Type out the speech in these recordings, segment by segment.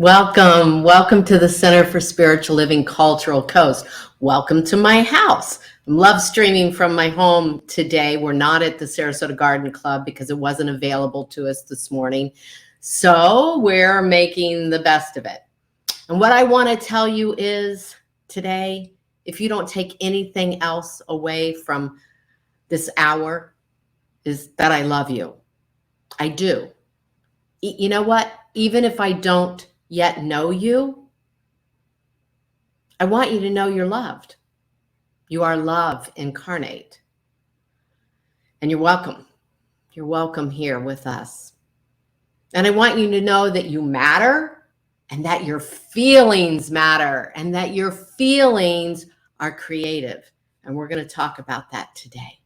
Welcome to the Center for Spiritual Living Cultural Coast. Welcome to my house. I'm love streaming from my home today. We're not at the Sarasota Garden Club because it wasn't available to us this morning. So we're making the best of it. And what I want to tell you is today, if you don't take anything else away from this hour, is that I love you. I do. You know what? Even if I don't yet know you, I want you to know you're loved. You are love incarnate. And you're welcome. You're welcome here with us. And I want you to know that you matter and that your feelings matter and that your feelings are creative. And we're going to talk about that today.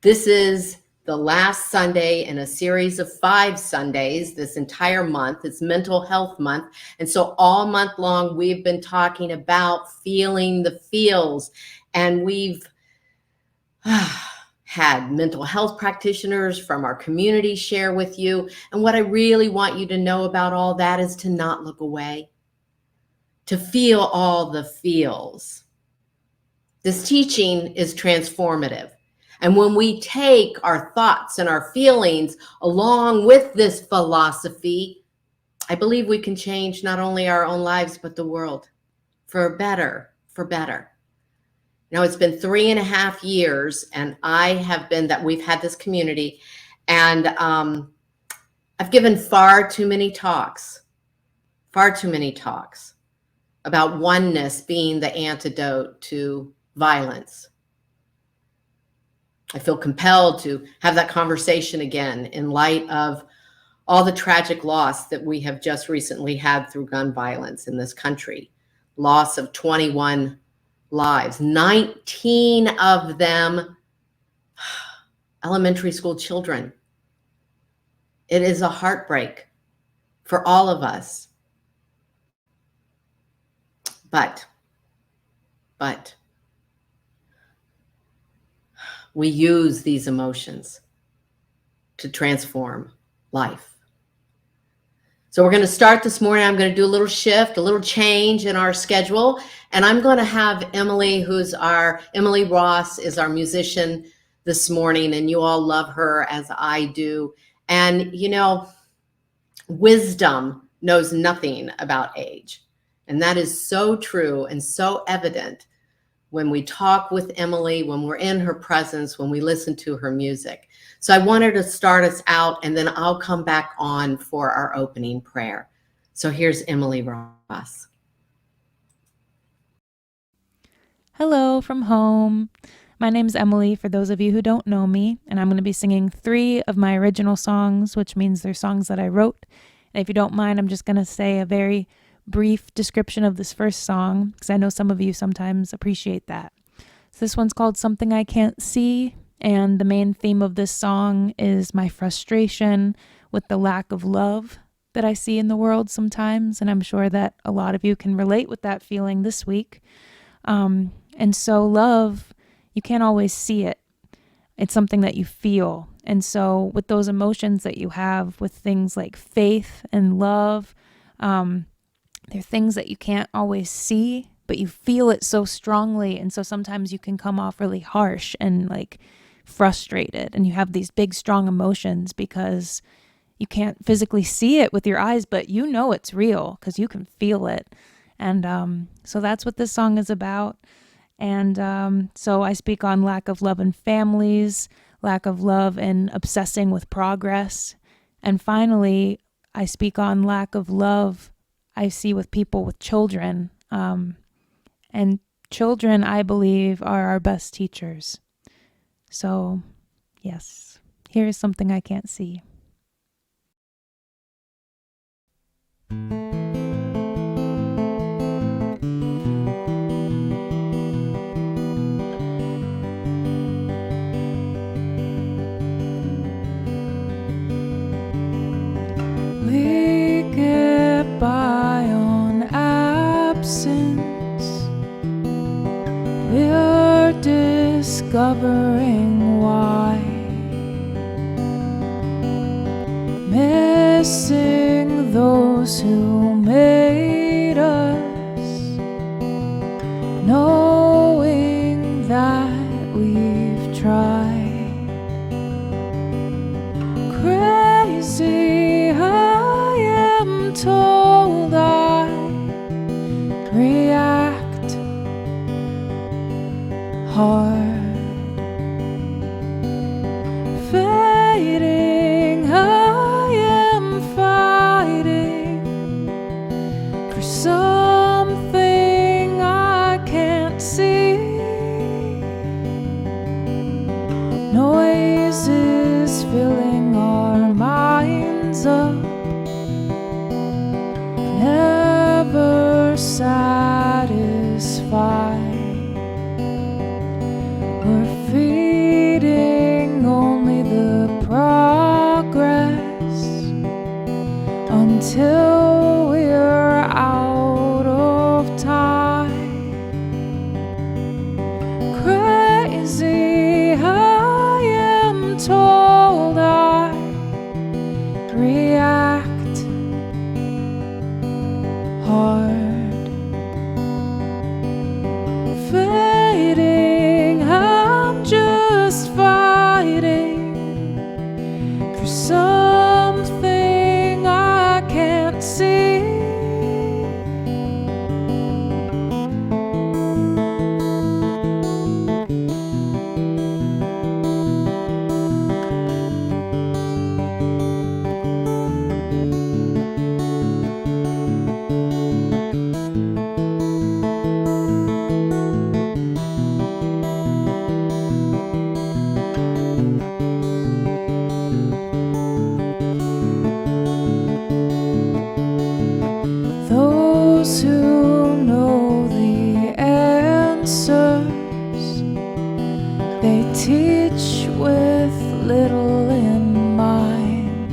This is the last Sunday in a series of 5 Sundays this entire month. It's Mental Health Month. And so all month long, we've been talking about feeling the feels. And we've had mental health practitioners from our community share with you. And what I really want you to know about all that is to not look away, to feel all the feels. This teaching is transformative. And when we take our thoughts and our feelings along with this philosophy, I believe we can change not only our own lives, but the world for better. Now, it's been 3.5 years and we've had this community, and I've given far too many talks about oneness being the antidote to violence. I feel compelled to have that conversation again in light of all the tragic loss that we have just recently had through gun violence in this country. Loss of 21 lives, 19 of them elementary school children. It is a heartbreak for all of us. But we use these emotions to transform life. So we're going to start this morning. I'm going to do a little shift, a little change in our schedule. And I'm going to have Emily Ross is our musician this morning. And you all love her as I do. And, wisdom knows nothing about age. And that is so true and so evident when we talk with Emily, when we're in her presence, when we listen to her music. So I wanted to start us out, and then I'll come back on for our opening prayer. So here's Emily Ross. Hello from home. My name's Emily, for those of you who don't know me, and I'm going to be singing 3 of my original songs, which means they're songs that I wrote. And if you don't mind, I'm just going to say a very brief description of this first song, because I know some of you sometimes appreciate that. So this one's called Something I Can't See, and the main theme of this song is my frustration with the lack of love that I see in the world sometimes, and I'm sure that a lot of you can relate with that feeling this week. And so love, you can't always see it. It's something that you feel. And so with those emotions that you have with things like faith and love, they're things that you can't always see, but you feel it so strongly. And so sometimes you can come off really harsh and like frustrated. And you have these big, strong emotions because you can't physically see it with your eyes, but you know it's real because you can feel it. And so that's what this song is about. And so I speak on lack of love in families, lack of love and obsessing with progress. And finally, I speak on lack of love I see with people with children. And children, I believe, are our best teachers. So, yes, here is Something I Can't See. We get by on absence. We're discovering why. Missing those who made us, knowing that we've tried. Crazy, I am told I react hard. Fading, I am fighting for something I can't see. Noises filling our minds up, never satisfied. We're feeding only the progress until we're out of time. Crazy, I am told I react hard. Fading, I'm just fighting for something I can't see. Those who know the answers, they teach with little in mind.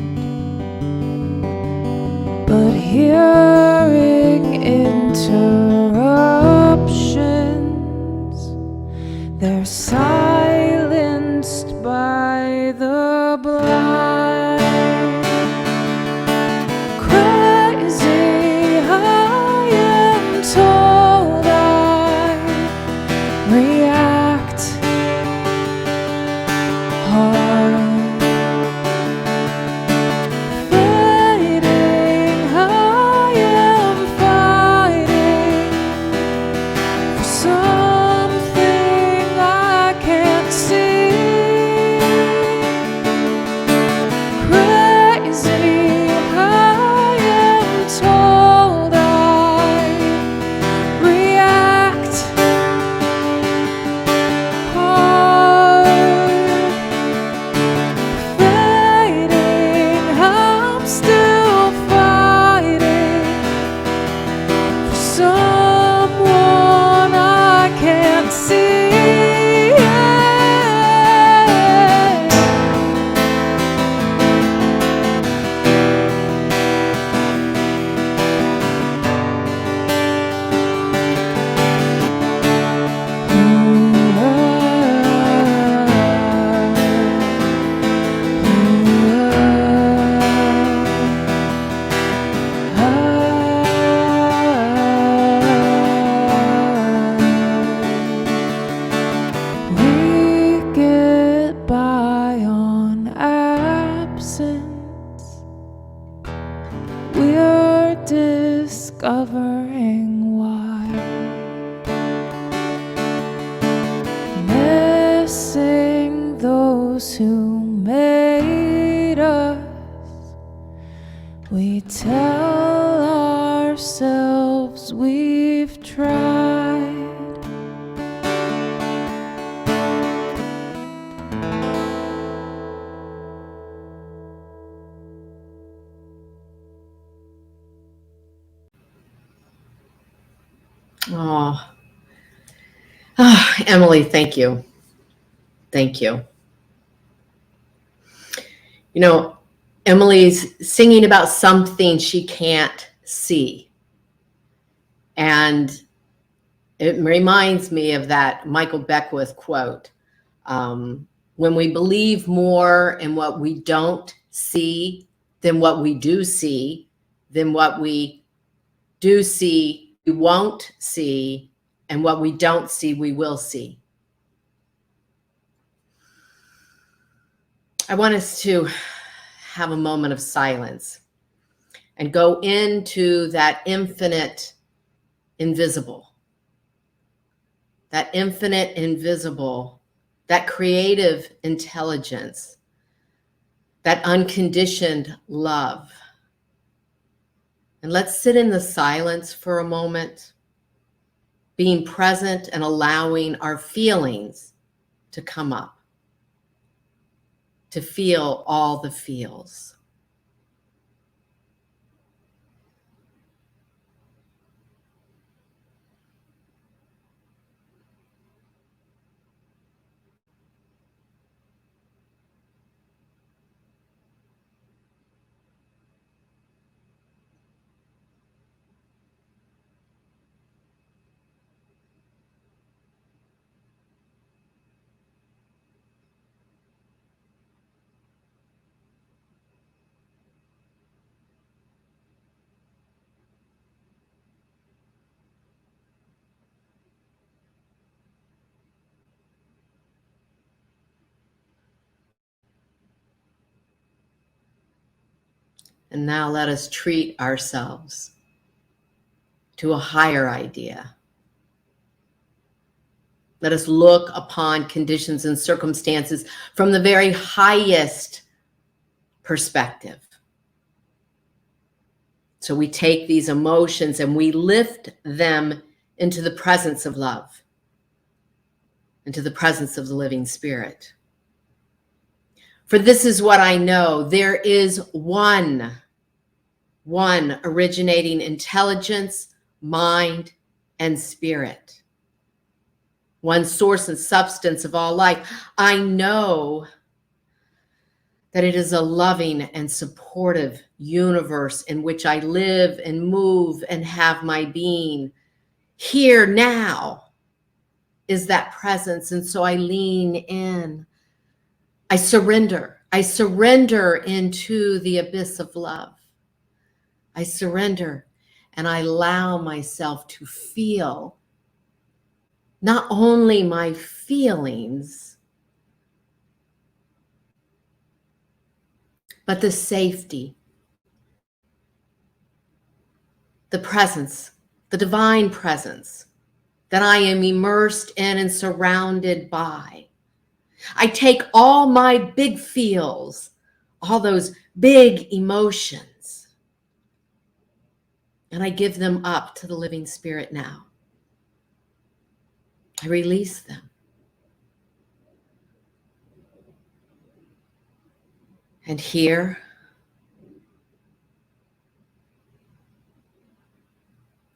But hearing interruptions, they're silenced by the blind. Crazy, I am told I react hard. Fading, I am fighting for something I can't see. Crazy, I am told I react hard. Fading, I'm still fighting for someone I can't see. We get by on absence. We're discovering why. Missing those who made us. We tell ourselves we've tried. Oh, Emily, thank you. Thank you. You know, Emily's singing about something she can't see. And it reminds me of that Michael Beckwith quote. When we believe more in what we don't see than what we do see, then what we do see, we won't see, and what we don't see, we will see. I want us to have a moment of silence and go into that infinite invisible, that creative intelligence, that unconditioned love. And let's sit in the silence for a moment, being present and allowing our feelings to come up, to feel all the feels. And now let us treat ourselves to a higher idea. Let us look upon conditions and circumstances from the very highest perspective. So we take these emotions and we lift them into the presence of love, into the presence of the living spirit. For this is what I know, there is one originating intelligence, mind, and spirit. One source and substance of all life. I know that it is a loving and supportive universe in which I live and move and have my being. Here now is that presence, and so I lean in. I surrender into the abyss of love. I surrender and I allow myself to feel not only my feelings, but the safety, the presence, the divine presence that I am immersed in and surrounded by. I take all my big feels, all those big emotions, and I give them up to the living spirit now. I release them. And here,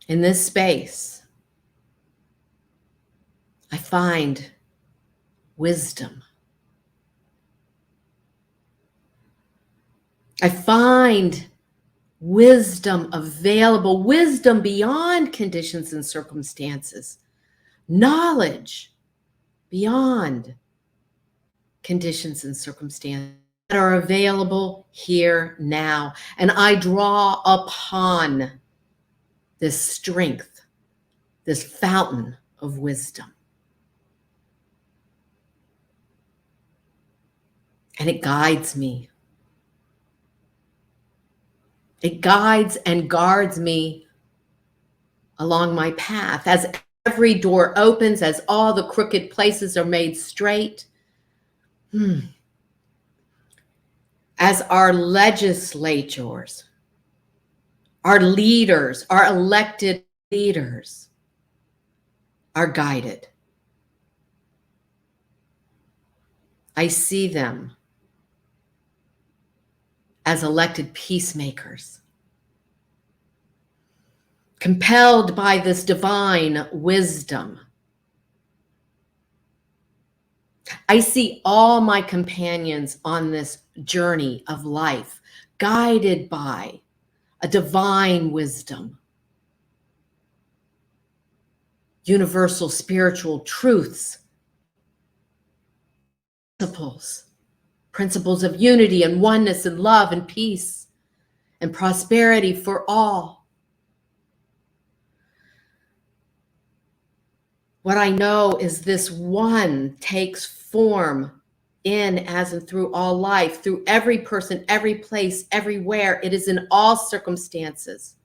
in this space, I find wisdom. I find wisdom available, wisdom beyond conditions and circumstances, knowledge beyond conditions and circumstances that are available here now. And I draw upon this strength, this fountain of wisdom. And it guides me. It guides and guards me along my path as every door opens, as all the crooked places are made straight. As our legislators, our leaders, our elected leaders are guided. I see them as elected peacemakers, compelled by this divine wisdom. I see all my companions on this journey of life, guided by a divine wisdom, universal spiritual truths, principles of unity and oneness and love and peace. and prosperity for all. What I know is this one takes form in, as, and through all life, through every person, every place, everywhere. It is in all circumstances,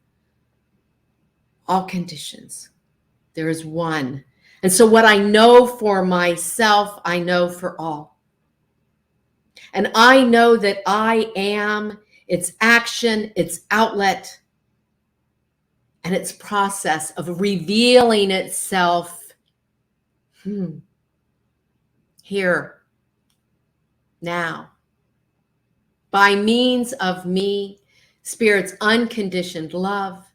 all conditions. There is one. And so what I know for myself, I know for all. And I know that I am its action, its outlet, and its process of revealing itself here, now, by means of me, Spirit's unconditioned love,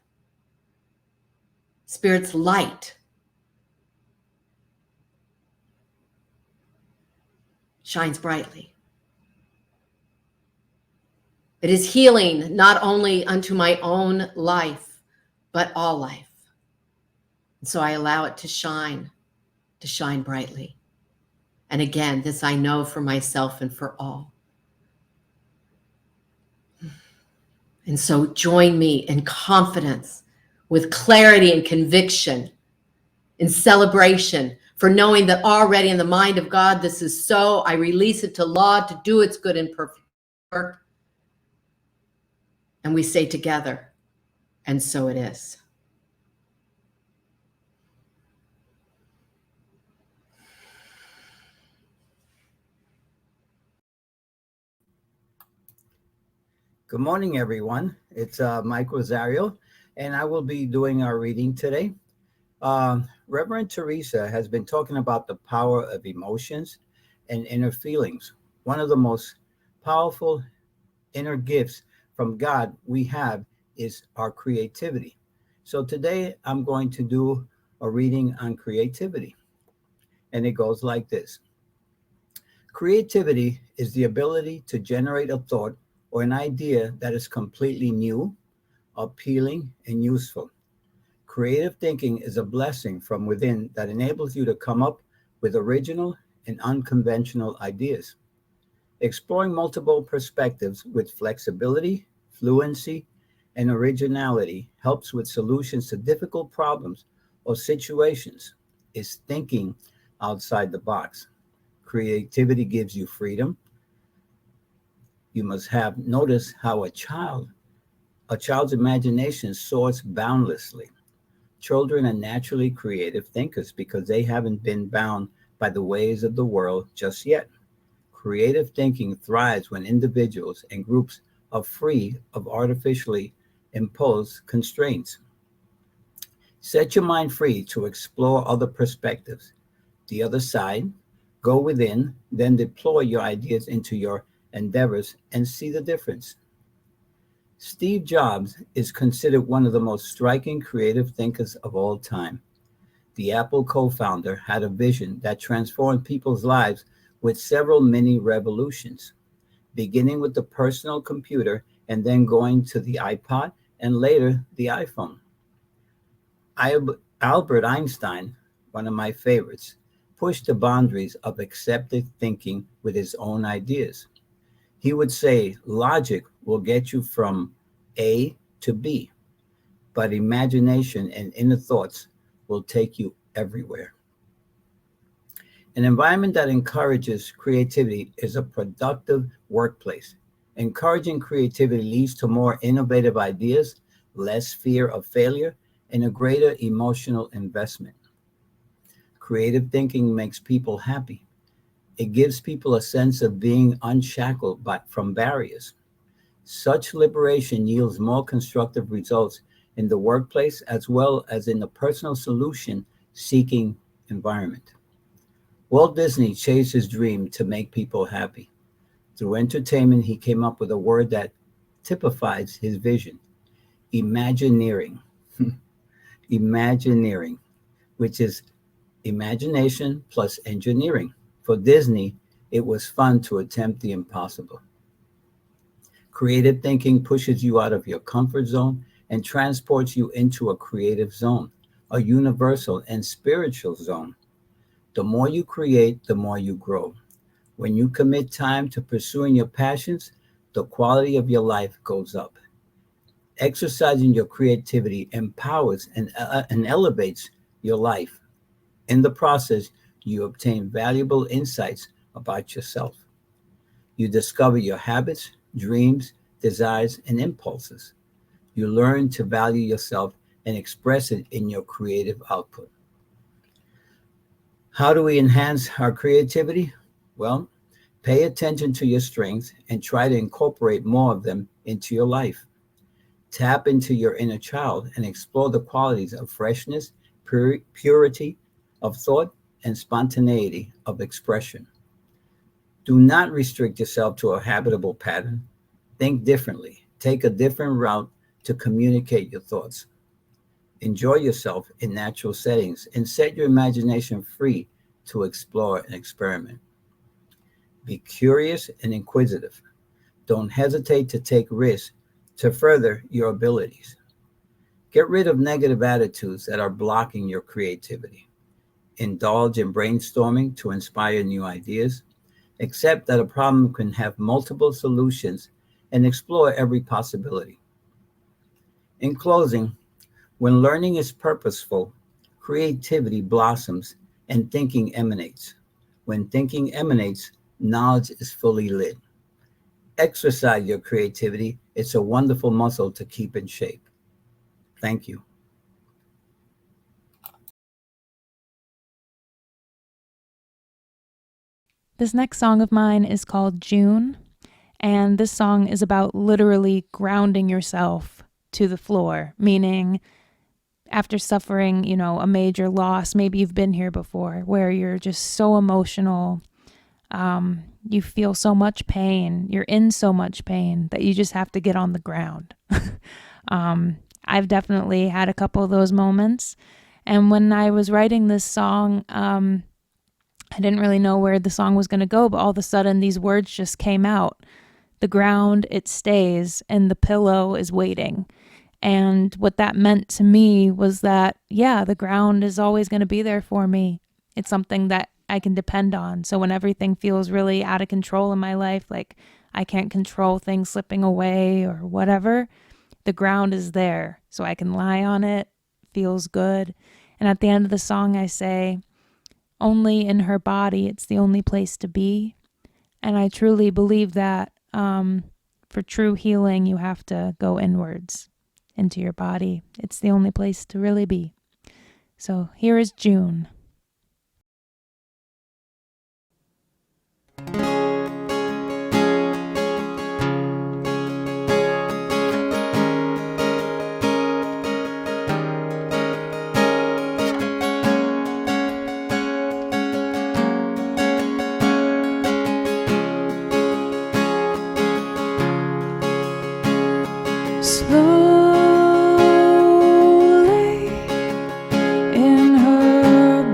Spirit's light shines brightly. It is healing not only unto my own life, but all life. And so I allow it to shine brightly. And again, this I know for myself and for all. And so join me in confidence, with clarity and conviction, in celebration, for knowing that already in the mind of God, this is so. I release it to law to do its good and perfect work. And we say together, and so it is. Good morning, everyone. It's Mike Rosario, and I will be doing our reading today. Reverend Theresa has been talking about the power of emotions and inner feelings. One of the most powerful inner gifts from God we have is our creativity. So today I'm going to do a reading on creativity, and it goes like this. Creativity is the ability to generate a thought or an idea that is completely new, appealing, and useful. Creative thinking is a blessing from within that enables you to come up with original and unconventional ideas. Exploring multiple perspectives with flexibility, fluency, and originality helps with solutions to difficult problems or situations. Is thinking outside the box. Creativity gives you freedom. You must have noticed how a child's imagination soars boundlessly. Children are naturally creative thinkers because they haven't been bound by the ways of the world just yet. Creative thinking thrives when individuals and groups are free of artificially imposed constraints. Set your mind free to explore other perspectives, the other side, go within, then deploy your ideas into your endeavors and see the difference. Steve Jobs is considered one of the most striking creative thinkers of all time. The Apple co-founder had a vision that transformed people's lives with several mini revolutions, beginning with the personal computer and then going to the iPod and later the iPhone. Albert Einstein, one of my favorites, pushed the boundaries of accepted thinking with his own ideas. He would say, logic will get you from A to B, but imagination and inner thoughts will take you everywhere. An environment that encourages creativity is a productive workplace. Encouraging creativity leads to more innovative ideas, less fear of failure, and a greater emotional investment. Creative thinking makes people happy. It gives people a sense of being unshackled from barriers. Such liberation yields more constructive results in the workplace as well as in the personal solution-seeking environment. Walt Disney chased his dream to make people happy. Through entertainment, he came up with a word that typifies his vision, Imagineering. Imagineering, which is imagination plus engineering. For Disney, it was fun to attempt the impossible. Creative thinking pushes you out of your comfort zone and transports you into a creative zone, a universal and spiritual zone. The more you create, the more you grow. When you commit time to pursuing your passions, the quality of your life goes up. Exercising your creativity empowers and elevates your life. In the process, you obtain valuable insights about yourself. You discover your habits, dreams, desires, and impulses. You learn to value yourself and express it in your creative output. How do we enhance our creativity? Well, pay attention to your strengths and try to incorporate more of them into your life. Tap into your inner child and explore the qualities of freshness, purity of thought, and spontaneity of expression. Do not restrict yourself to a habitable pattern. Think differently. Take a different route to communicate your thoughts. Enjoy yourself in natural settings and set your imagination free to explore and experiment. Be curious and inquisitive. Don't hesitate to take risks to further your abilities. Get rid of negative attitudes that are blocking your creativity. Indulge in brainstorming to inspire new ideas. Accept that a problem can have multiple solutions and explore every possibility. In closing, when learning is purposeful, creativity blossoms and thinking emanates. When thinking emanates, knowledge is fully lit. Exercise your creativity. It's a wonderful muscle to keep in shape. Thank you. This next song of mine is called June, and this song is about literally grounding yourself to the floor, meaning after suffering, a major loss, maybe you've been here before, where you're just so emotional, you feel so much pain, you're in so much pain that you just have to get on the ground. I've definitely had a couple of those moments, and when I was writing this song, I didn't really know where the song was going to go, but all of a sudden these words just came out. The ground, it stays, and the pillow is waiting. And what that meant to me was that, the ground is always going to be there for me. It's something that I can depend on. So when everything feels really out of control in my life, like I can't control things slipping away or whatever, the ground is there. So I can lie on it, feels good. And at the end of the song, I say, only in her body, it's the only place to be. And I truly believe that for true healing, you have to go inwards into your body. It's the only place to really be. So here is June. Slowly in her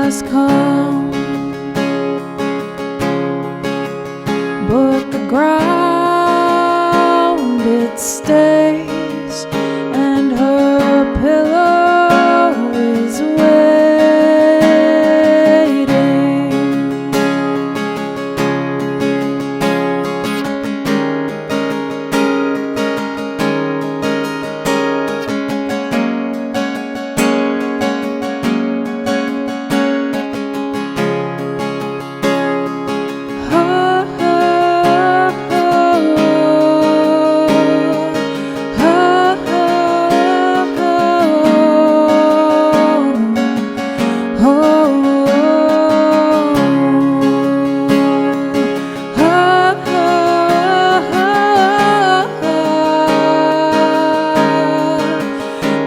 has come, but the ground it stays, and her pillow is waiting.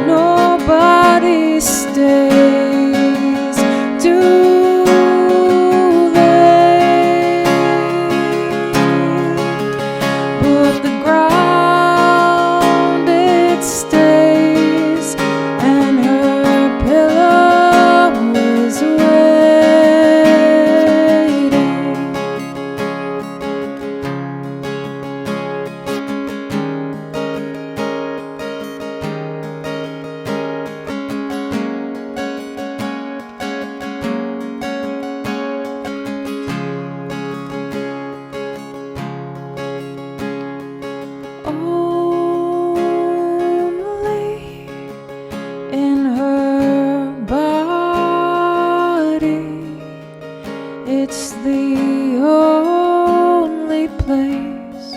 Nobody stays, do they? But the ground it stays, and her pillow is waiting. Only in her body, it's the only place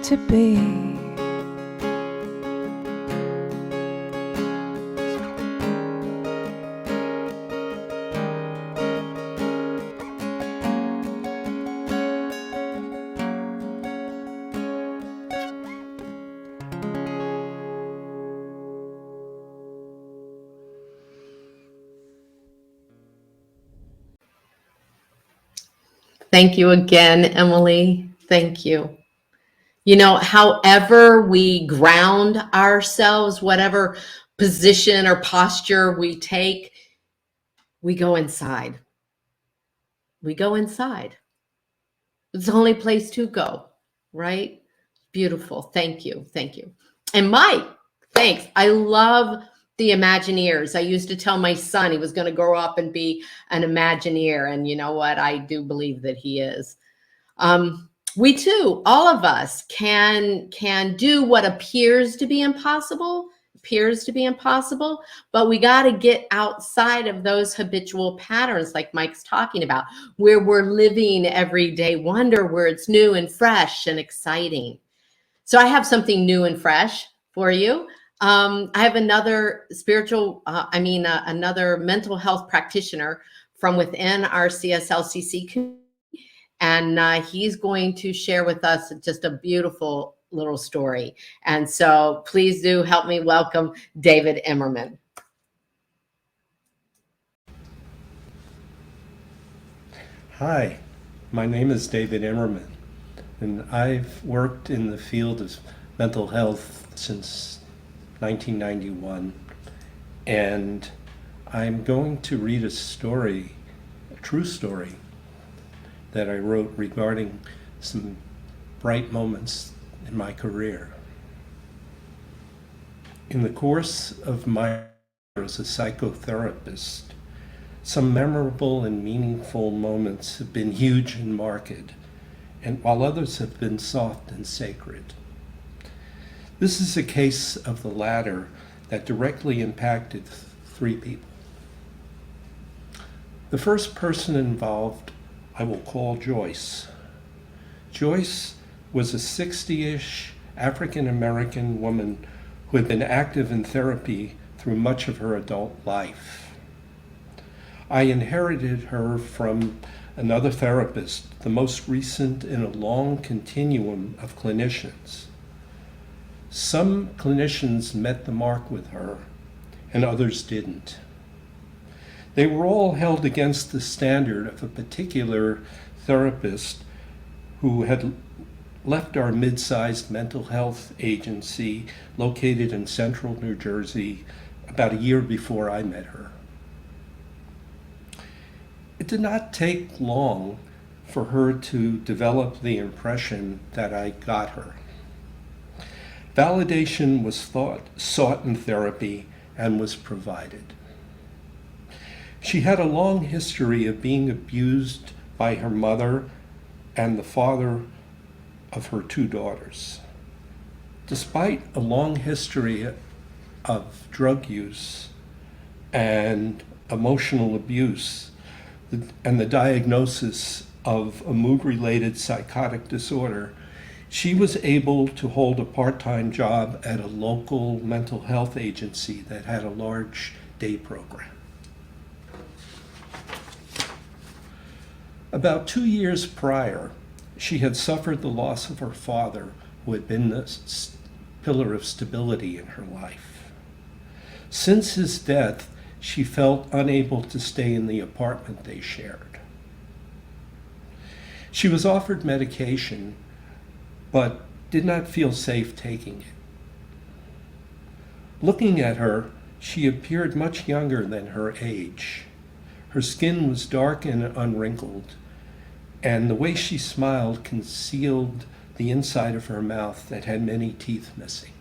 to be. Thank you again, Emily. Thank you. You know, however we ground ourselves, whatever position or posture we take, we go inside. We go inside. It's the only place to go, right? Beautiful. Thank you. Thank you. And Mike, thanks. I love the Imagineers. I used to tell my son he was going to grow up and be an Imagineer. And you know what? I do believe that he is. We too, all of us can do what appears to be impossible, but we got to get outside of those habitual patterns like Mike's talking about, where we're living everyday wonder, where it's new and fresh and exciting. So I have something new and fresh for you. I have another another mental health practitioner from within our CSLCC community. And he's going to share with us just a beautiful little story. And so please do help me welcome David Emmerman. Hi, my name is David Emmerman, and I've worked in the field of mental health since 1991. And I'm going to read a story, a true story, that I wrote regarding some bright moments in my career. In the course of my career as a psychotherapist, some memorable and meaningful moments have been huge and marked, and while others have been soft and sacred. This is a case of the latter that directly impacted three people. The first person involved I will call Joyce. Joyce was a 60-ish African-American woman who had been active in therapy through much of her adult life. I inherited her from another therapist, the most recent in a long continuum of clinicians. Some clinicians met the mark with her, and others didn't. They were all held against the standard of a particular therapist who had left our mid-sized mental health agency located in central New Jersey about a year before I met her. It did not take long for her to develop the impression that I got her. Validation was sought in therapy and was provided. She had a long history of being abused by her mother and the father of her 2 daughters. Despite a long history of drug use and emotional abuse and the diagnosis of a mood-related psychotic disorder, she was able to hold a part-time job at a local mental health agency that had a large day program. About 2 years prior, she had suffered the loss of her father, who had been the pillar of stability in her life. Since his death, she felt unable to stay in the apartment they shared. She was offered medication, but did not feel safe taking it. Looking at her, she appeared much younger than her age. Her skin was dark and unwrinkled, and the way she smiled concealed the inside of her mouth that had many teeth missing.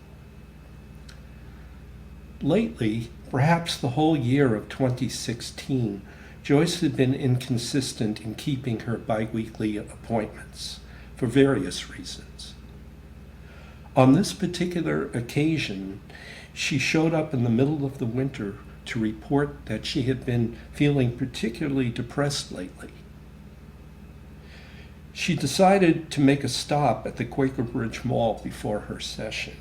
Lately, perhaps the whole year of 2016, Joyce had been inconsistent in keeping her biweekly appointments for various reasons. On this particular occasion, she showed up in the middle of the winter to report that she had been feeling particularly depressed lately. She decided to make a stop at the Quaker Bridge Mall before her session,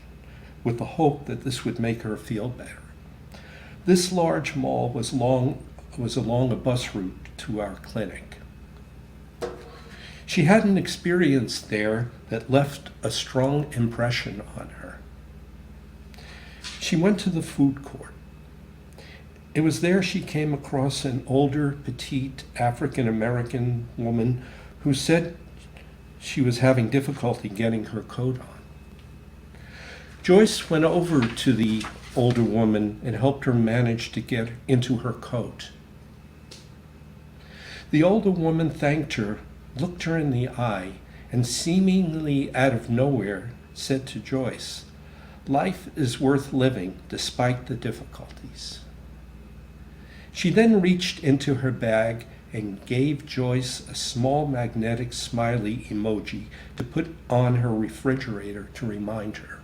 with the hope that this would make her feel better. This large mall was along a bus route to our clinic. She had an experience there that left a strong impression on her. She went to the food court. It was there she came across an older, petite African-American woman who said she was having difficulty getting her coat on. Joyce went over to the older woman and helped her manage to get into her coat. The older woman thanked her, looked her in the eye, and seemingly out of nowhere said to Joyce, "Life is worth living despite the difficulties." She then reached into her bag and gave Joyce a small magnetic smiley emoji to put on her refrigerator to remind her.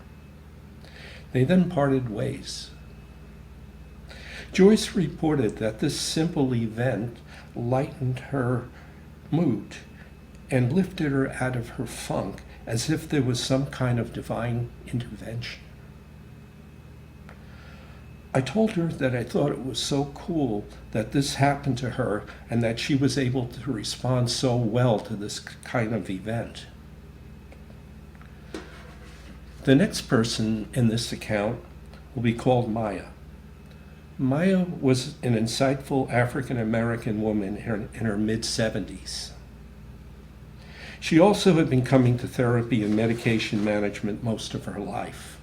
They then parted ways. Joyce reported that this simple event lightened her mood and lifted her out of her funk as if there was some kind of divine intervention. I told her that I thought it was so cool that this happened to her and that she was able to respond so well to this kind of event. The next person in this account will be called Maya. Maya was an insightful African-American woman in her mid-70s. She also had been coming to therapy and medication management most of her life.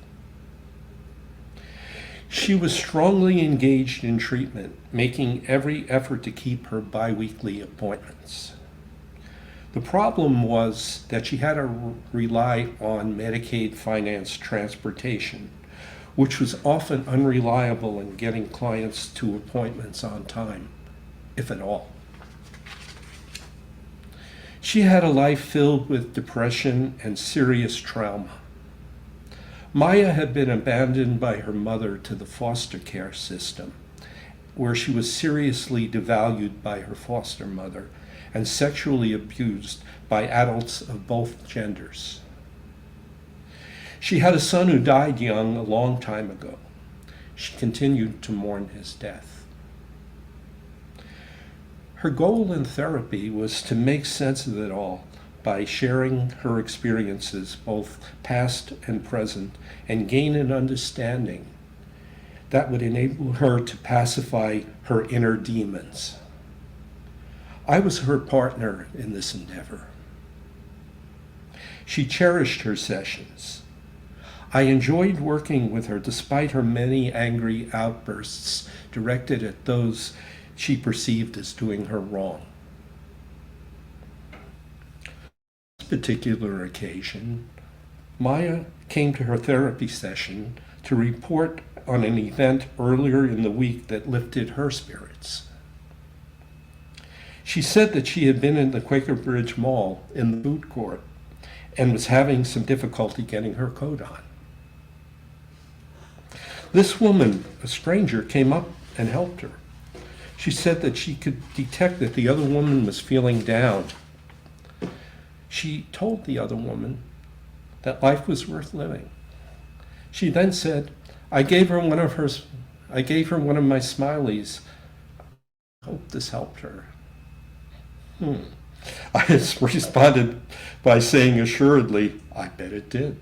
She was strongly engaged in treatment, making every effort to keep her biweekly appointments. The problem was that she had to rely on Medicaid-financed transportation, which was often unreliable in getting clients to appointments on time, if at all. She had a life filled with depression and serious trauma. Maya had been abandoned by her mother to the foster care system, where she was seriously devalued by her foster mother and sexually abused by adults of both genders. She had a son who died young a long time ago. She continued to mourn his death. Her goal in therapy was to make sense of it all by sharing her experiences, both past and present, and gain an understanding that would enable her to pacify her inner demons. I was her partner in this endeavor. She cherished her sessions. I enjoyed working with her despite her many angry outbursts directed at those she perceived as doing her wrong. particular occasion, Maya came to her therapy session to report on an event earlier in the week that lifted her spirits. She said that she had been in the Quaker Bridge Mall in the food court and was having some difficulty getting her coat on. This woman, a stranger, came up and helped her. She said that she could detect that the other woman was feeling down. She told the other woman that life was worth living. She then said, I gave her one of my smileys. I hope this helped her. I responded by saying assuredly, I bet it did.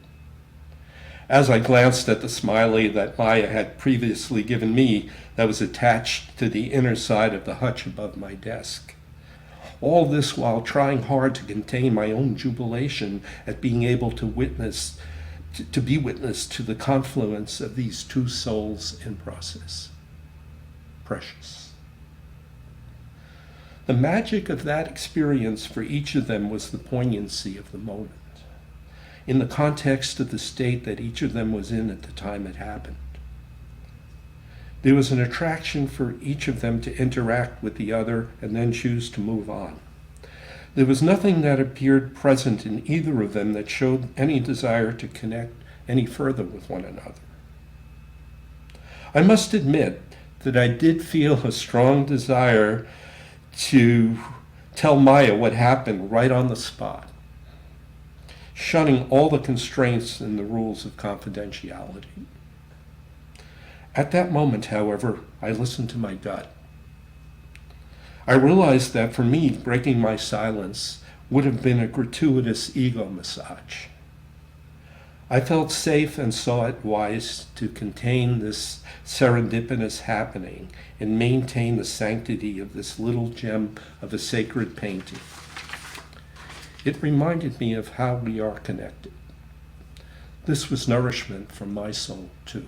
As I glanced at the smiley that Maya had previously given me that was attached to the inner side of the hutch above my desk. All this while trying hard to contain my own jubilation at being able to be witness to the confluence of these two souls in process. Precious. The magic of that experience for each of them was the poignancy of the moment, in the context of the state that each of them was in at the time it happened. There was an attraction for each of them to interact with the other and then choose to move on. There was nothing that appeared present in either of them that showed any desire to connect any further with one another. I must admit that I did feel a strong desire to tell Maya what happened right on the spot, shunning all the constraints and the rules of confidentiality. At that moment, however, I listened to my gut. I realized that for me, breaking my silence would have been a gratuitous ego massage. I felt safe and saw it wise to contain this serendipitous happening and maintain the sanctity of this little gem of a sacred painting. It reminded me of how we are connected. This was nourishment from my soul, too.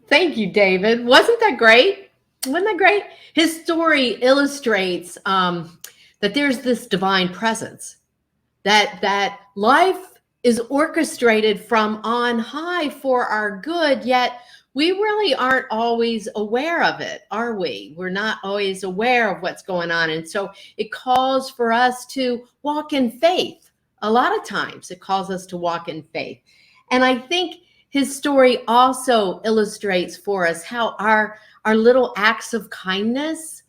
Thank you, David. Wasn't that great? Wasn't that great? His story illustrates that there's this divine presence, that life is orchestrated from on high for our good, yet we really aren't always aware of it, are we? We're not always aware of what's going on. And so it calls for us to walk in faith. A lot of times it calls us to walk in faith. And I think his story also illustrates for us how our little acts of kindness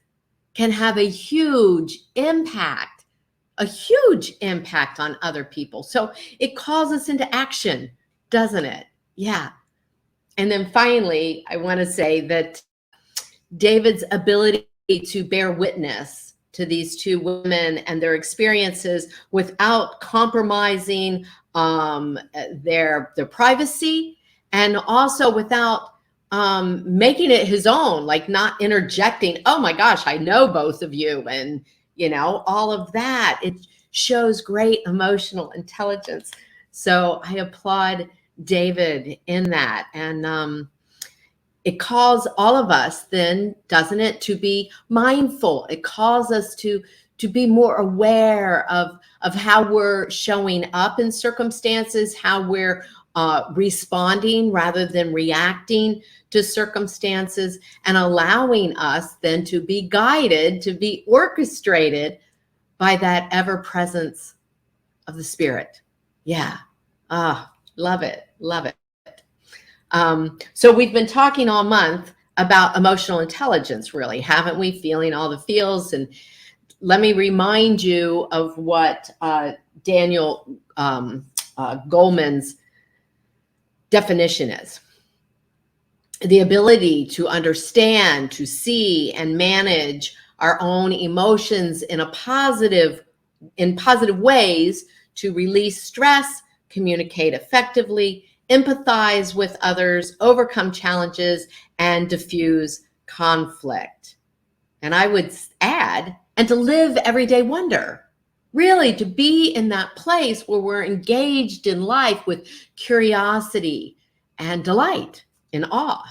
can have a huge impact on other people. So it calls us into action, doesn't it? Yeah. And then finally, I want to say that David's ability to bear witness to these two women and their experiences without compromising their privacy, and also without making it his own, like not interjecting, oh my gosh, I know both of you, and all of that. It shows great emotional intelligence. So I applaud David in that. And it calls all of us then, doesn't it, to be mindful. It calls us to be more aware of how we're showing up in circumstances, how we're responding rather than reacting to circumstances, and allowing us then to be guided, to be orchestrated by that ever presence of the Spirit. Yeah. Love it. Love it. So we've been talking all month about emotional intelligence, really, haven't we? Feeling all the feels. And let me remind you of what Daniel Goleman's definition is. The ability to understand, to see, and manage our own emotions in positive ways, to release stress, communicate effectively, empathize with others, overcome challenges, and diffuse conflict. And I would add, and to live everyday wonder. Really, to be in that place where we're engaged in life with curiosity and delight and awe.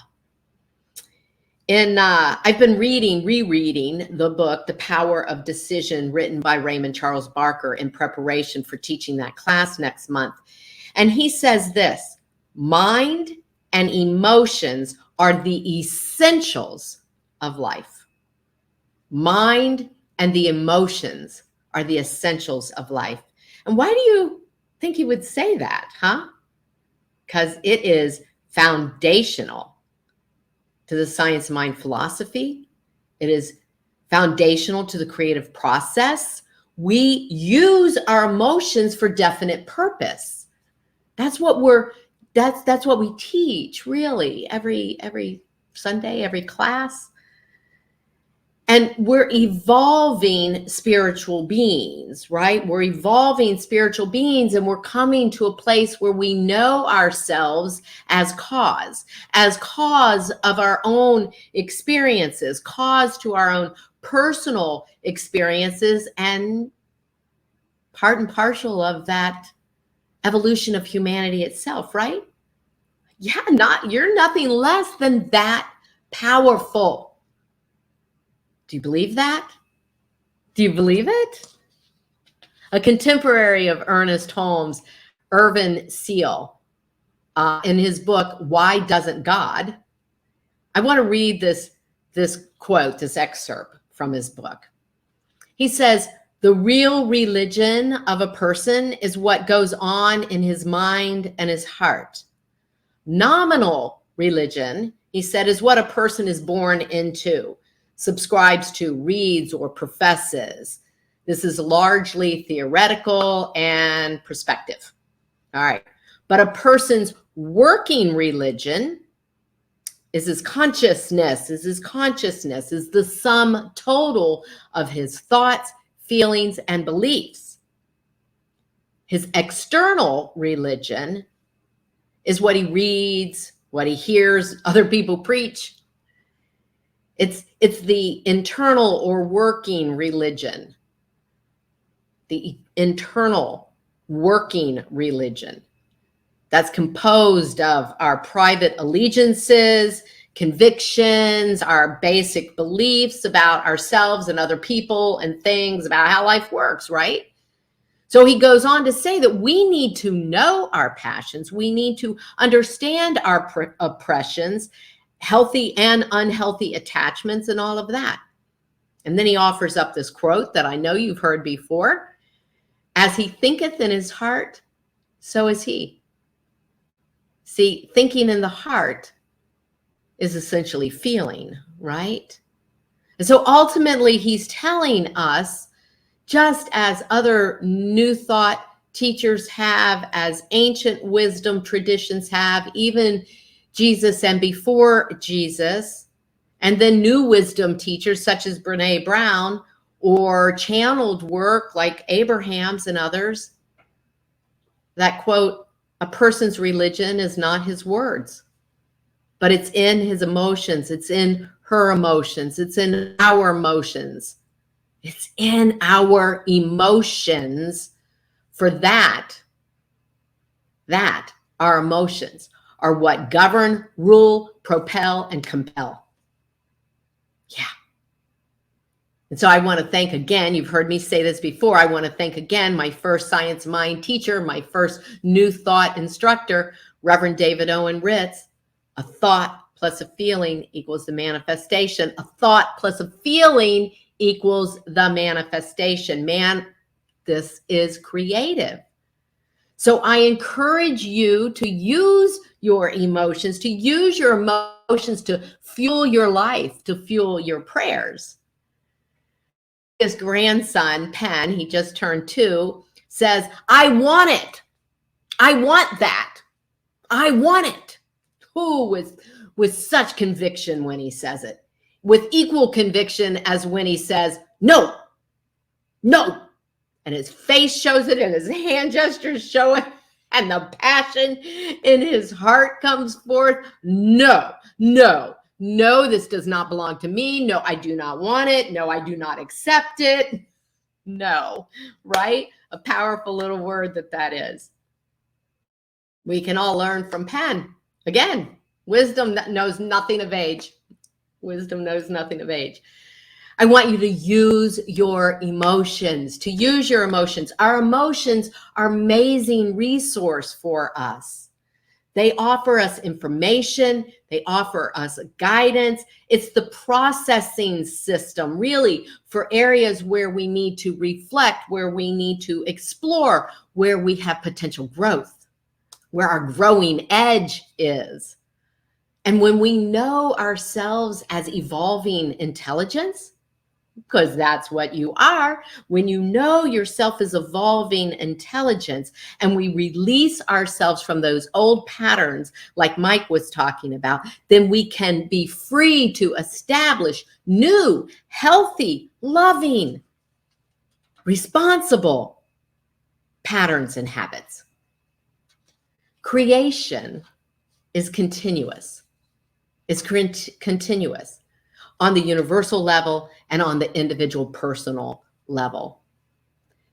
I've been rereading the book, The Power of Decision, written by Raymond Charles Barker in preparation for teaching that class next month. And he says this: mind and emotions are the essentials of life. Mind and the emotions are the essentials of life. And why do you think he would say that, huh? Because it is foundational to the science of mind philosophy. It is foundational to the creative process. We use our emotions for definite purpose. That's what we teach, really, every Sunday, every class. And we're evolving spiritual beings, right? We're evolving spiritual beings, and we're coming to a place where we know ourselves as cause of our own experiences, cause to our own personal experiences, and part and parcel of that evolution of humanity itself, right? Yeah, you're nothing less than that powerful. Do you believe that? Do you believe it? A contemporary of Ernest Holmes, Irvin Seal, in his book, Why Doesn't God? I want to read this quote, this excerpt from his book. He says, the real religion of a person is what goes on in his mind and his heart. Nominal religion, he said, is what a person is born into, subscribes to, reads, or professes. This is largely theoretical and perspective. All right. But a person's working religion is his consciousness, is the sum total of his thoughts, feelings, and beliefs. His external religion is what he reads, what he hears other people preach. It's the internal or working religion, the internal working religion that's composed of our private allegiances, convictions, our basic beliefs about ourselves and other people and things, about how life works, right? So he goes on to say that we need to know our passions. We need to understand our oppressions, healthy and unhealthy attachments, and all of that. And then he offers up this quote that I know you've heard before: as he thinketh in his heart, so is he. See, thinking in the heart is essentially feeling, right? And so ultimately he's telling us, just as other New Thought teachers have, as ancient wisdom traditions have, even Jesus and before Jesus, and then new wisdom teachers such as Brene Brown, or channeled work like Abraham's and others, that quote, a person's religion is not his words, but it's in his emotions. It's in her emotions. It's in our emotions. It's in our emotions. For that, our emotions are what govern, rule, propel, and compel. Yeah. And so I want to thank again, you've heard me say this before, I want to thank again my first science mind teacher, my first New Thought instructor, Reverend David Owen Ritz. A thought plus a feeling equals the manifestation. A thought plus a feeling equals the manifestation. Man, this is creative. So I encourage you to use your emotions, to fuel your life, to fuel your prayers. His grandson, Penn, he just turned 2, says, I want it. I want that. I want it. Ooh, with such conviction when he says it. With equal conviction as when he says, no, no. And his face shows it, and his hand gestures show it, and the passion in his heart comes forth. No, no, no, this does not belong to me. No, I do not want it. No, I do not accept it. No, right? A powerful little word that is. We can all learn from Penn. Again, wisdom that knows nothing of age. Wisdom knows nothing of age. I want you to use your emotions, to use your emotions. Our emotions are an amazing resource for us. They offer us information. They offer us guidance. It's the processing system, really, for areas where we need to reflect, where we need to explore, where we have potential growth, where our growing edge is. And when we know ourselves as evolving intelligence, because that's what you are, when you know yourself as evolving intelligence, and we release ourselves from those old patterns like Mike was talking about, then we can be free to establish new, healthy, loving, responsible patterns and habits. Creation is continuous. It's continuous on the universal level and on the individual personal level.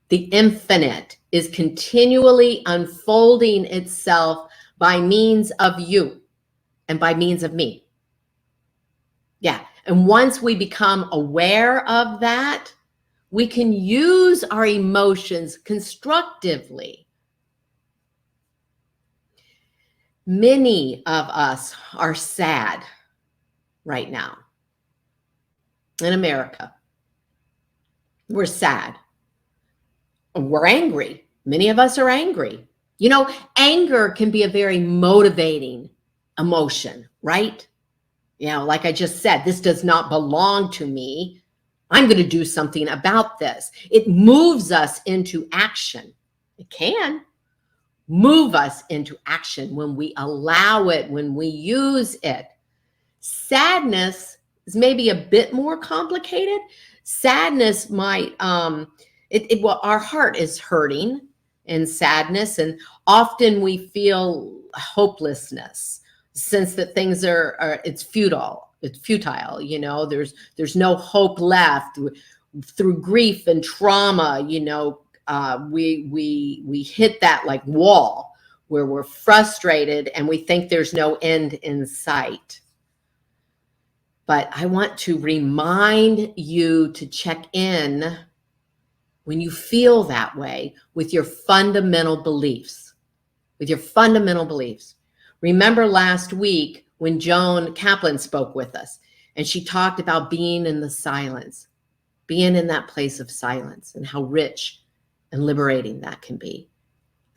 The infinite is continually unfolding itself by means of you and by means of me. Yeah. And once we become aware of that, we can use our emotions constructively. Many of us are sad right now. In America, we're sad. We're angry. Many of us are angry. You know, anger can be a very motivating emotion, right? You know, like I just said, this does not belong to me. I'm going to do something about this. It moves us into action. It can move us into action when we allow it, when we use it. Sadness is maybe a bit more complicated. Sadness might, well, our heart is hurting in sadness, and often we feel hopelessness, sense that things it's futile. It's futile, you know, there's no hope left. Through grief and trauma, you know, we hit that like wall where we're frustrated and we think there's no end in sight. But I want to remind you to check in when you feel that way with your fundamental beliefs, Remember last week when Joan Kaplan spoke with us and she talked about being in the silence, being in that place of silence and how rich and liberating that can be.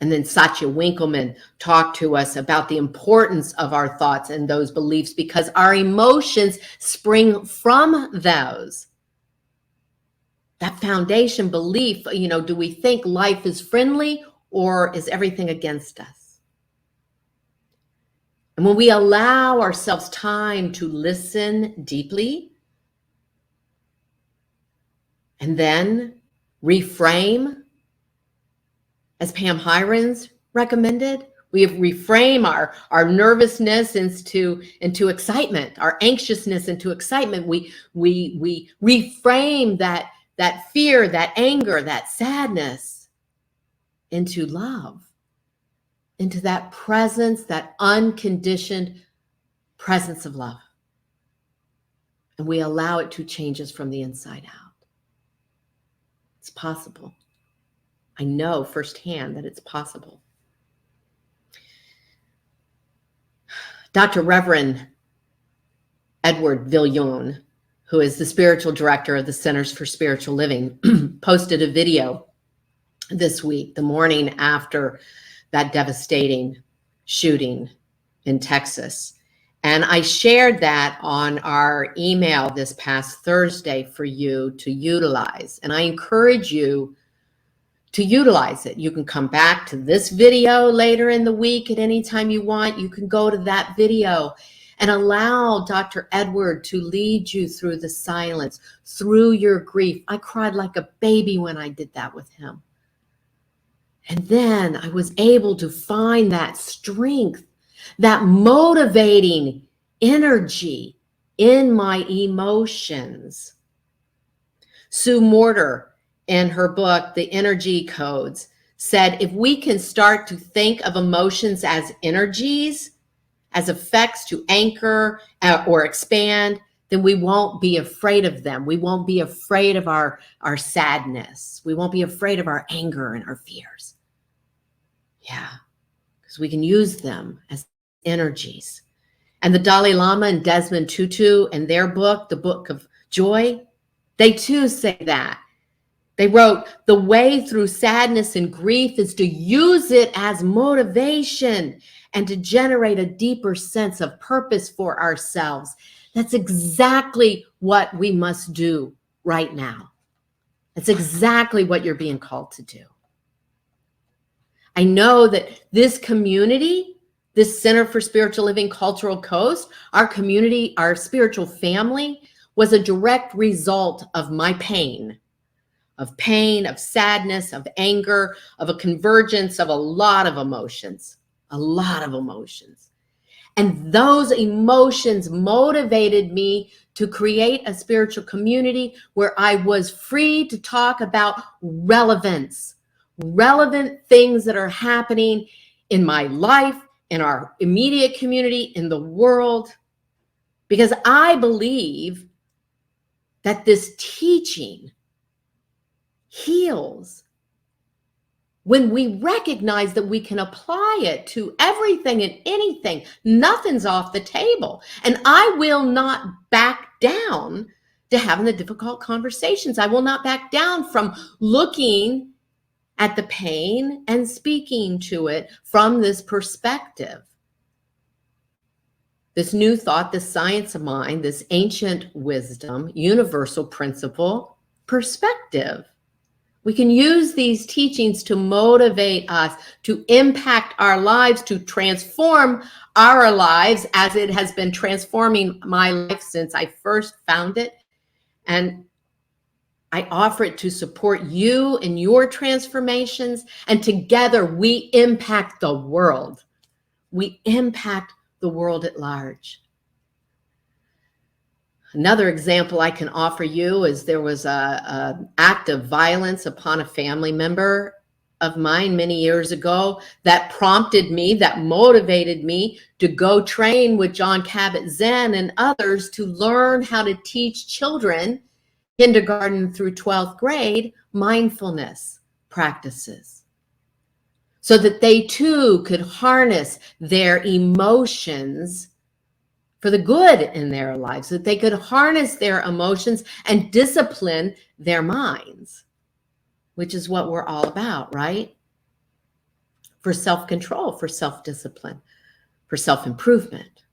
And then Satya Winkleman talked to us about the importance of our thoughts and those beliefs because our emotions spring from those. That foundation belief, you know, do we think life is friendly or is everything against us? And when we allow ourselves time to listen deeply and then reframe, as Pam Hirons recommended, we reframe our nervousness into excitement, our anxiousness into excitement. We reframe that fear, that anger, that sadness into love, into that presence, that unconditioned presence of love. And we allow it to change us from the inside out. It's possible. I know firsthand that it's possible. Dr. Reverend Edward Vallone, who is the spiritual director of the Centers for Spiritual Living, posted a video this week, the morning after that devastating shooting in Texas. And I shared that on our email this past Thursday for you to utilize. And I encourage you to utilize it. You can come back to this video later in the week at any time you want. You can go to that video and allow Dr. Edward to lead you through the silence, through your grief. I cried like a baby when I did that with him. And then I was able to find that strength, that motivating energy in my emotions. Sue Morter, in her book, The Energy Codes, said, if we can start to think of emotions as energies, as effects to anchor or expand, then we won't be afraid of them. We won't be afraid of our sadness. We won't be afraid of our anger and our fears. Yeah, because we can use them as energies. And the Dalai Lama and Desmond Tutu in their book, The Book of Joy, they too say that. They wrote, the way through sadness and grief is to use it as motivation and to generate a deeper sense of purpose for ourselves. That's exactly what we must do right now. That's exactly what you're being called to do. I know that this community, this Center for Spiritual Living Cultural Coast, our community, our spiritual family, was a direct result of my pain, of sadness, of anger, of a convergence of a lot of emotions. And those emotions motivated me to create a spiritual community where I was free to talk about relevant things that are happening in my life, in our immediate community, in the world. Because I believe that this teaching heals when we recognize that we can apply it to everything and anything. Nothing's off the table. And I will not back down to having the difficult conversations. I will not back down from looking at the pain and speaking to it from this perspective. This new thought, this science of mind, this ancient wisdom, universal principle, perspective. We can use these teachings to motivate us, to impact our lives, to transform our lives as it has been transforming my life since I first found it. And I offer it to support you in your transformations. And together we impact the world. We impact the world at large. Another example I can offer you is there was an act of violence upon a family member of mine many years ago that prompted me, that motivated me to go train with John Kabat-Zinn and others to learn how to teach children, kindergarten through 12th grade, mindfulness practices, so that they too could harness their emotions for the good in their lives, that they could harness their emotions and discipline their minds, which is what we're all about, right? For self-control, for self-discipline, for self-improvement,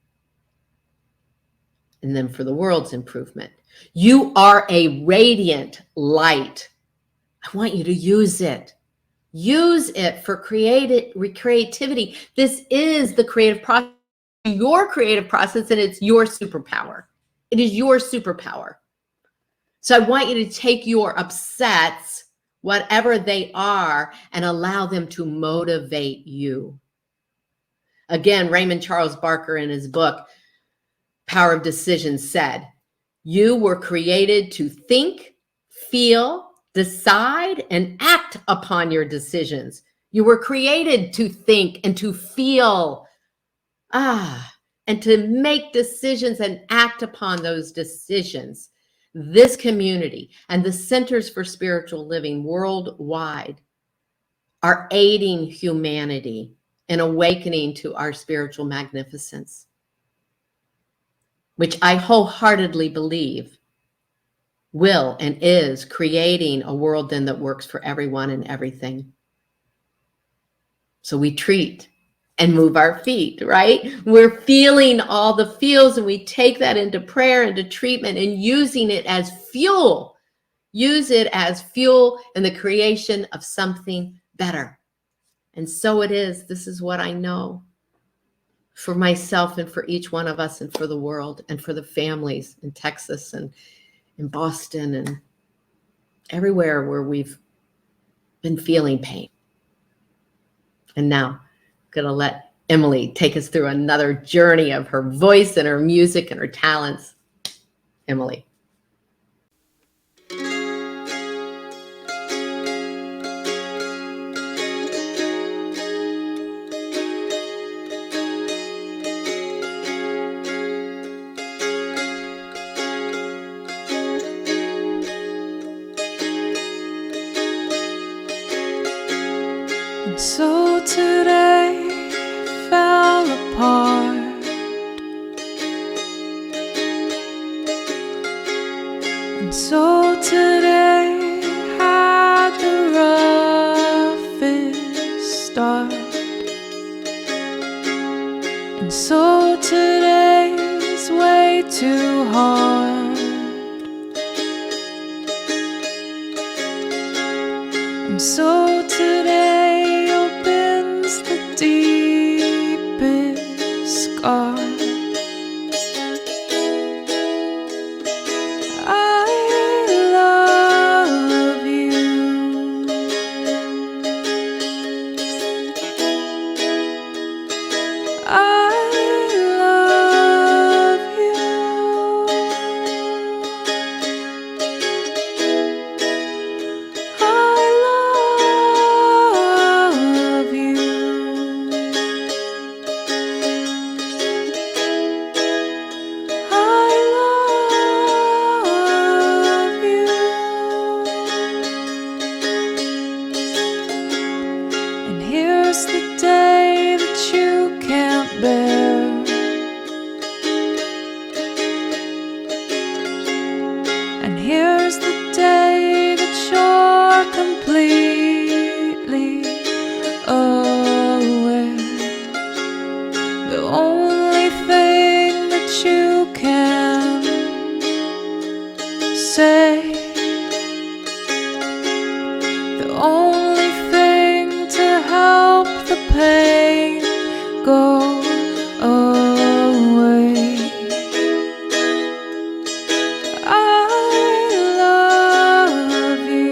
and then for the world's improvement. You are a radiant light. I want you to use it. Use it for creativity. This is the creative process. Your creative process, and it's your superpower. It is your superpower. So I want you to take your upsets, whatever they are, and allow them to motivate you. Again, Raymond Charles Barker in his book, Power of Decision, said, you were created to think, feel, decide, and act upon your decisions. You were created to think and to feel, and to make decisions and act upon those decisions. This community and the Centers for Spiritual Living worldwide are aiding humanity in awakening to our spiritual magnificence, which I wholeheartedly believe will and is creating a world then that works for everyone and everything. So we treat and move our feet, right? We're feeling all the feels, and we take that into prayer, into treatment, and using it as fuel. Use it as fuel in the creation of something better. And so it is. This is what I know for myself and for each one of us and for the world and for the families in Texas and in Boston and everywhere where we've been feeling pain. And now, going to let Emily take us through another journey of her voice and her music and her talents. Emily. And so today's way too hard. And so today opens the deepest scar. I love you. I love you. I love you. I love you. And here's the day that you can't bear. And here's the day that you're completely aware. The only thing that you can say, the only thing to help the pain go away. I love you.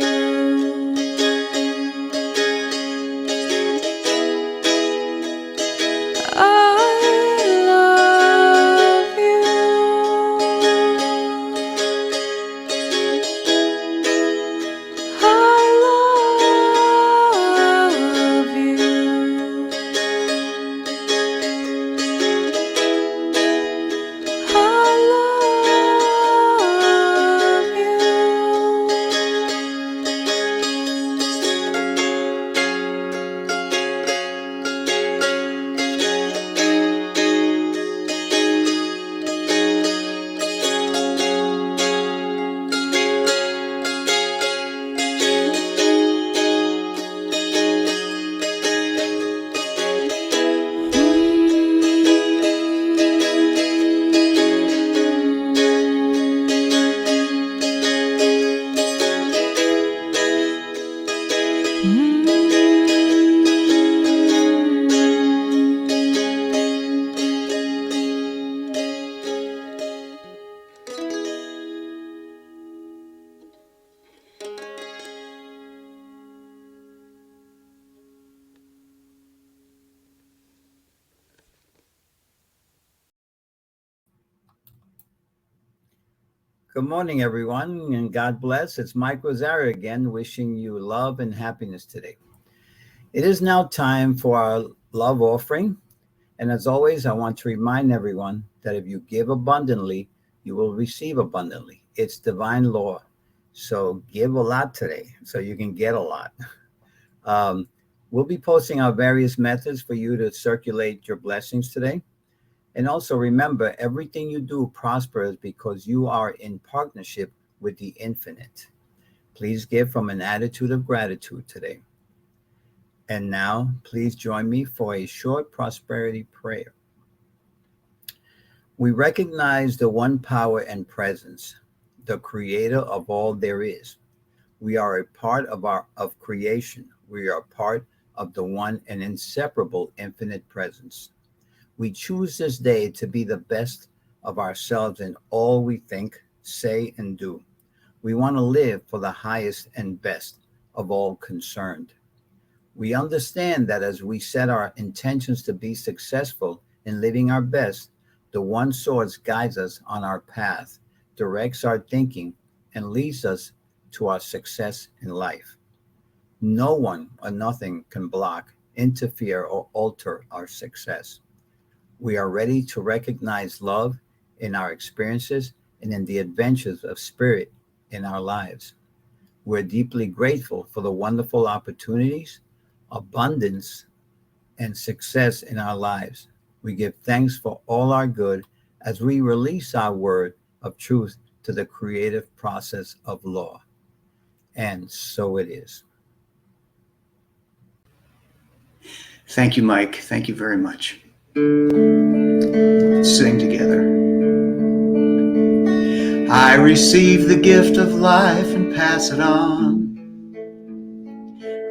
I love you. I love you. I love you. Good morning, everyone, and God bless. It's Mike Rosario again, wishing you love and happiness today. It is now time for our love offering. And as always, I want to remind everyone that if you give abundantly, you will receive abundantly. It's divine law. So give a lot today so you can get a lot. We'll be posting our various methods for you to circulate your blessings today. And also remember, everything you do prospers because you are in partnership with the infinite. Please give from an attitude of gratitude today. And now, please join me for a short prosperity prayer. We recognize the one power and presence, the creator of all there is. We are a part of creation. We are part of the one and inseparable infinite presence. We choose this day to be the best of ourselves in all we think, say, and do. We want to live for the highest and best of all concerned. We understand that as we set our intentions to be successful in living our best, the one source guides us on our path, directs our thinking, and leads us to our success in life. No one or nothing can block, interfere, or alter our success. We are ready to recognize love in our experiences and in the adventures of spirit in our lives. We're deeply grateful for the wonderful opportunities, abundance, and success in our lives. We give thanks for all our good as we release our word of truth to the creative process of law. And so it is. Thank you, Mike. Thank you very much. Sing together. I receive the gift of life and pass it on.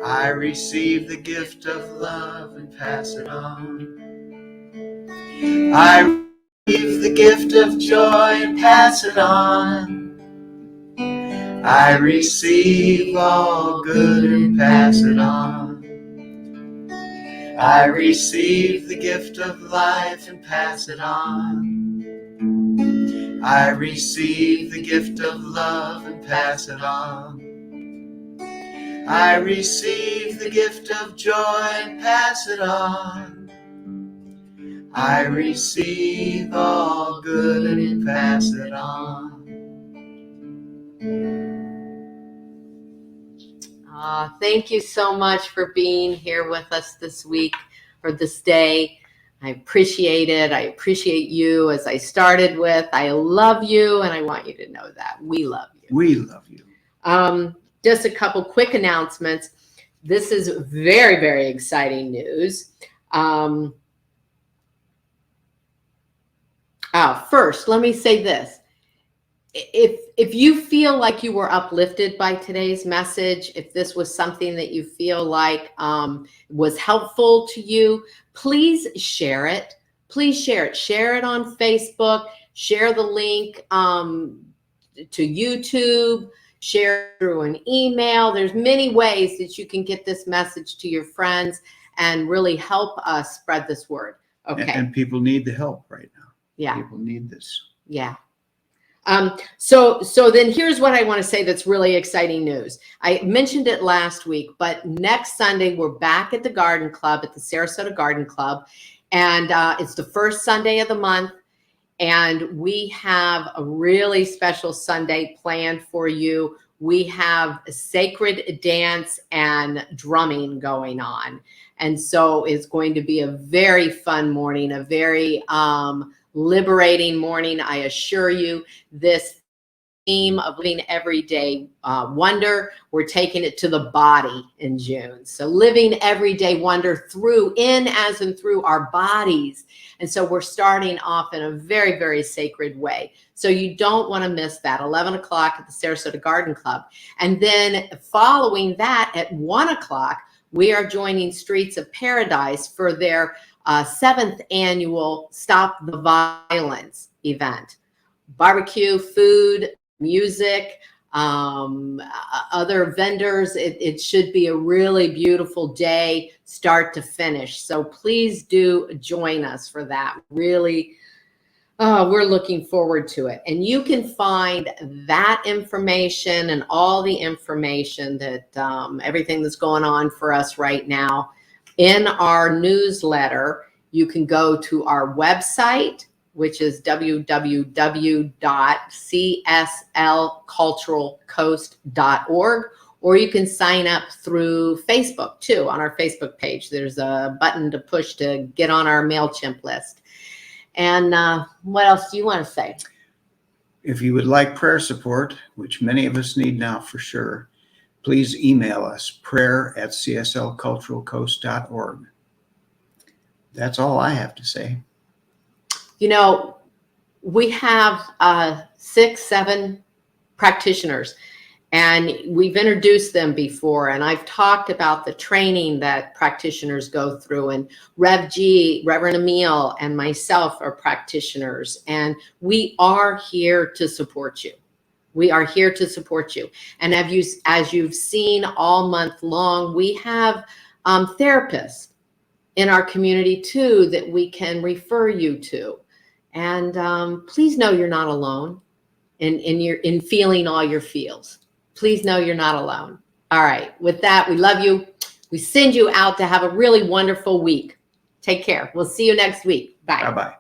I receive the gift of love and pass it on. I receive the gift of joy and pass it on. I receive all good and pass it on. I receive the gift of life and pass it on. I receive the gift of love and pass it on. I receive the gift of joy and pass it on. I receive all good and pass it on. Thank you so much for being here with us this week or this day. I appreciate it. I appreciate you. As I started with, I love you, and I want you to know that. We love you. We love you. Just a couple quick announcements. This is very, very exciting news. First, let me say this. If you feel like you were uplifted by today's message, if this was something that you feel like was helpful to you, please share it. Please share it. Share it on Facebook. Share the link to YouTube. Share through an email. There's many ways that you can get this message to your friends and really help us spread this word. Okay. And people need the help right now. Yeah. People need this. Yeah. So then here's what I want to say that's really exciting news. I mentioned it last week, but next Sunday we're back at the Garden Club, at the Sarasota Garden Club, and it's the first Sunday of the month, and we have a really special Sunday planned for you. We have a sacred dance and drumming going on, and so it's going to be a very fun morning, a very liberating morning. I assure you, this theme of living everyday wonder, we're taking it to the body in June. So living everyday wonder in and through our bodies. And so we're starting off in a very, very sacred way. So you don't want to miss that, 11 o'clock at the Sarasota Garden Club. And then following that at 1 o'clock, we are joining Streets of Paradise for their 7th annual Stop the Violence event. Barbecue, food, music, other vendors. It should be a really beautiful day, start to finish. So please do join us for that. Really, we're looking forward to it. And you can find that information and all the information that everything that's going on for us right now in our newsletter. You can go to our website, which is www.cslculturalcoast.org, or you can sign up through Facebook too. On our Facebook page, there's a button to push to get on our MailChimp list. And what else do you want to say? If you would like prayer support, which many of us need now for sure, please email us, prayer@cslculturalcoast.org. That's all I have to say. You know, we have 6, 7 practitioners, and we've introduced them before, and I've talked about the training that practitioners go through, and Rev G, Reverend Emil, and myself are practitioners, and we are here to support you. We are here to support you. And as you've seen all month long, we have therapists in our community too that we can refer you to. And please know you're not alone in feeling all your feels. Please know you're not alone. All right. With that, we love you. We send you out to have a really wonderful week. Take care. We'll see you next week. Bye. Bye-bye.